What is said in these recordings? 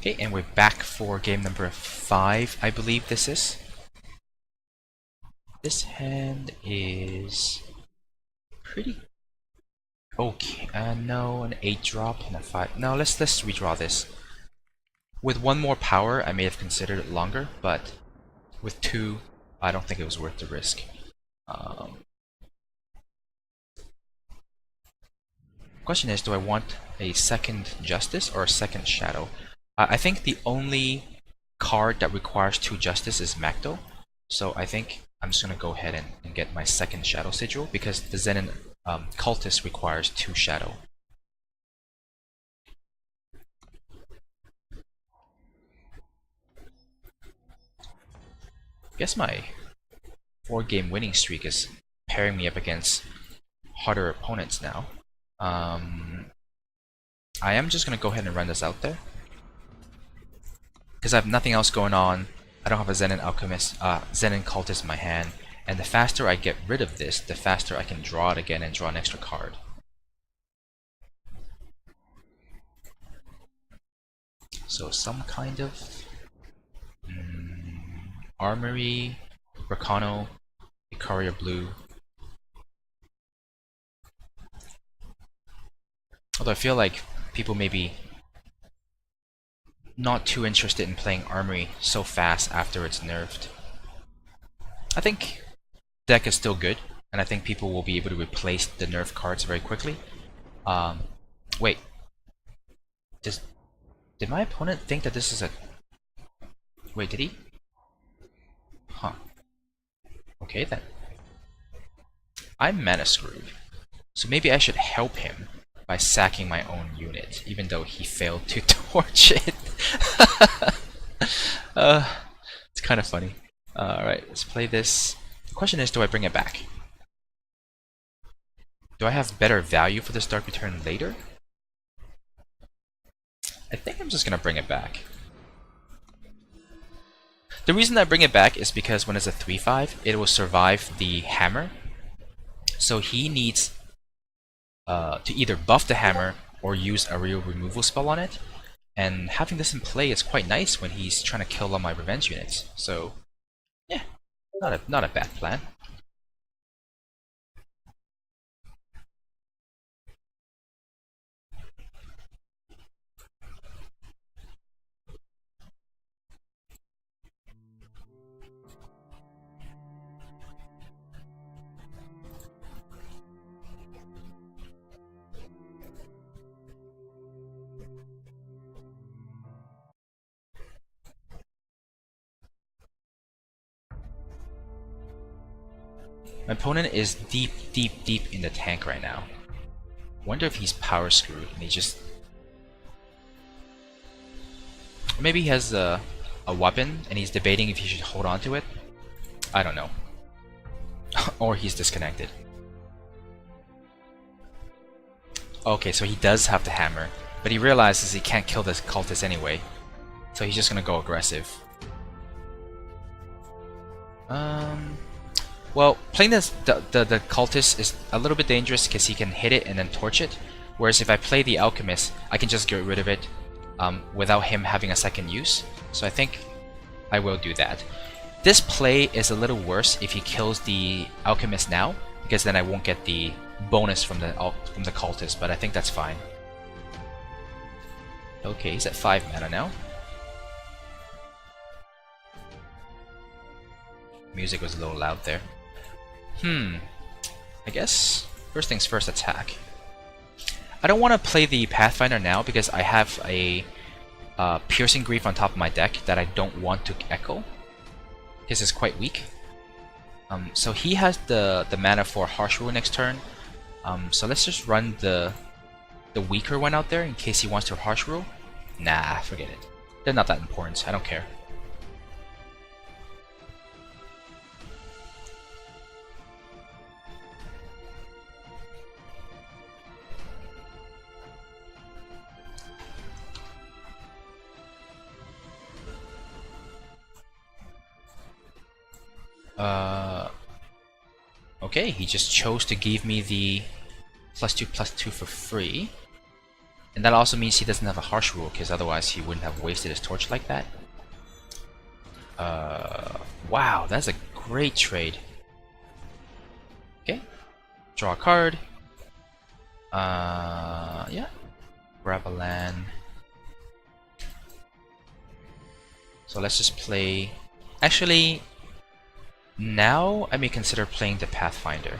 Okay, and we're back for game number 5, I believe this is. This hand is pretty okay. No, an 8 drop and a 5. No, let's redraw this. With 1 more power, I may have considered it longer, but with 2, I don't think it was worth the risk. Question is, do I want a second Justice or a second Shadow? I think the only card that requires 2 Justice is Macto, so I think I'm just going to go ahead and get my second Shadow Sigil, because the Zenin Cultist requires 2 Shadow. I guess my 4-game winning streak is pairing me up against harder opponents now. I am just going to go ahead and run this out there, because I have nothing else going on. I don't have a Zenin Cultist in my hand, and the faster I get rid of this, the faster I can draw it again and draw an extra card. So some kind of Armory, Rakano, Icaria Blue. Although I feel like people may be not too interested in playing Armory so fast after it's nerfed. I think the deck is still good, and I think people will be able to replace the nerf cards very quickly. Wait. Did my opponent think that this is a... Wait, did he? Huh. Okay then. I'm mana screwed. So maybe I should help him by sacking my own unit, even though he failed to torch it. It's kind of funny. Alright, let's play this. The question is, do I bring it back? Do I have better value for this Dark Return later? I think I'm just gonna bring it back. The reason I bring it back is because when it's a 3/5, it will survive the hammer. So he needs to either buff the hammer or use a real removal spell on it. And having this in play is quite nice when he's trying to kill all my revenge units. So yeah, not a bad plan. My opponent is deep in the tank right now. Wonder if he's power screwed and he just... Or maybe he has a weapon and he's debating if he should hold on to it. I don't know. Or he's disconnected. Okay, so he does have the hammer, but he realizes he can't kill this cultist anyway. So he's just gonna go aggressive. Well, playing this the cultist is a little bit dangerous because he can hit it and then torch it. Whereas if I play the alchemist, I can just get rid of it without him having a second use. So I think I will do that. This play is a little worse if he kills the alchemist now, because then I won't get the bonus from the cultist. But I think that's fine. Okay, he's at 5 mana now. Music was a little loud there. I guess first things first, attack. I don't want to play the Pathfinder now because I have a Piercing Grief on top of my deck that I don't want to echo because it's quite weak. So he has the mana for Harsh Rule next turn. So let's just run the weaker one out there in case he wants to Harsh Rule. Nah, forget it. They're not that important. I don't care. Okay, he just chose to give me the +2/+2 for free. And that also means he doesn't have a harsh rule, because otherwise he wouldn't have wasted his torch like that. Wow, that's a great trade. Okay, draw a card. Yeah, grab a land. So let's just play. Actually, now I may consider playing the Pathfinder.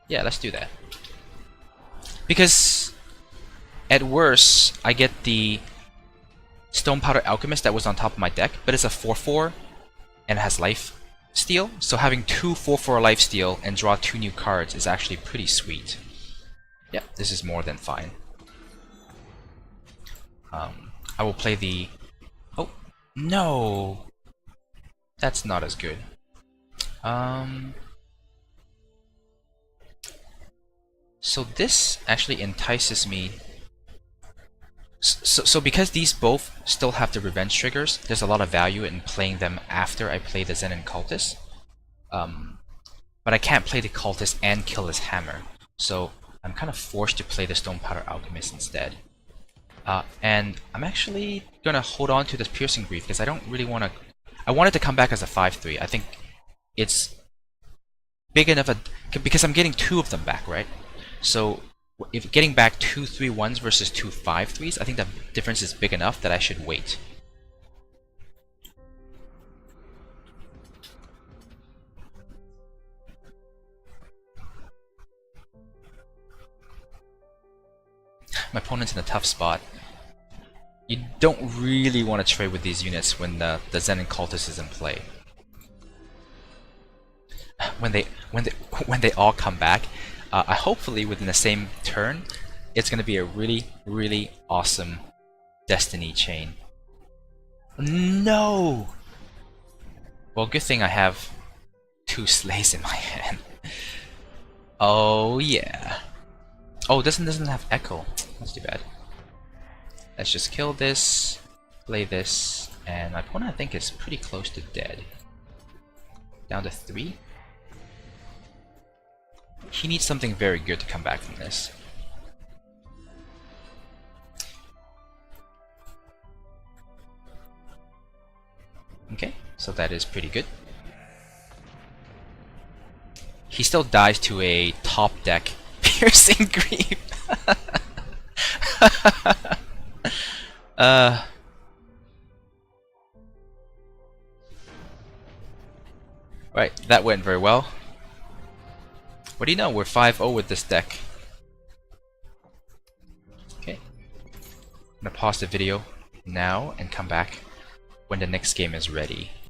Yeah, let's do that. Because at worst, I get the Stone Powder Alchemist that was on top of my deck, but it's a 4/4 and it has life steal. So having two 4/4 life steal and draw 2 new cards is actually pretty sweet. Yeah, this is more than fine. I will play the... Oh, no! That's not as good. So this actually entices me. So because these both still have the revenge triggers, there's a lot of value in playing them after I play the Zen and Cultist. But I can't play the Cultist and kill his hammer. So I'm kind of forced to play the Stone Powder Alchemist instead. And I'm actually gonna hold on to this Piercing Greaves because I don't really want to... I want it to come back as a 5/3. I think it's big enough because I'm getting 2 of them back, right? So if getting back 2 3/1s versus 2 5/3s, I think the difference is big enough that I should wait. My opponent's in a tough spot. You don't really want to trade with these units when the Zen and Cultist is in play. When they all come back, hopefully within the same turn, it's going to be a really awesome Destiny chain. No! Well, good thing I have 2 slays in my hand. Oh yeah. Oh, it doesn't have echo. That's too bad. Let's just kill this, play this, and my opponent I think is pretty close to dead. Down to 3. He needs something very good to come back from this. Okay, so that is pretty good. He still dies to a top deck Piercing Greaves. Right, that went very well. What do you know? We're 5-0 with this deck. Okay. I'm gonna pause the video now and come back when the next game is ready.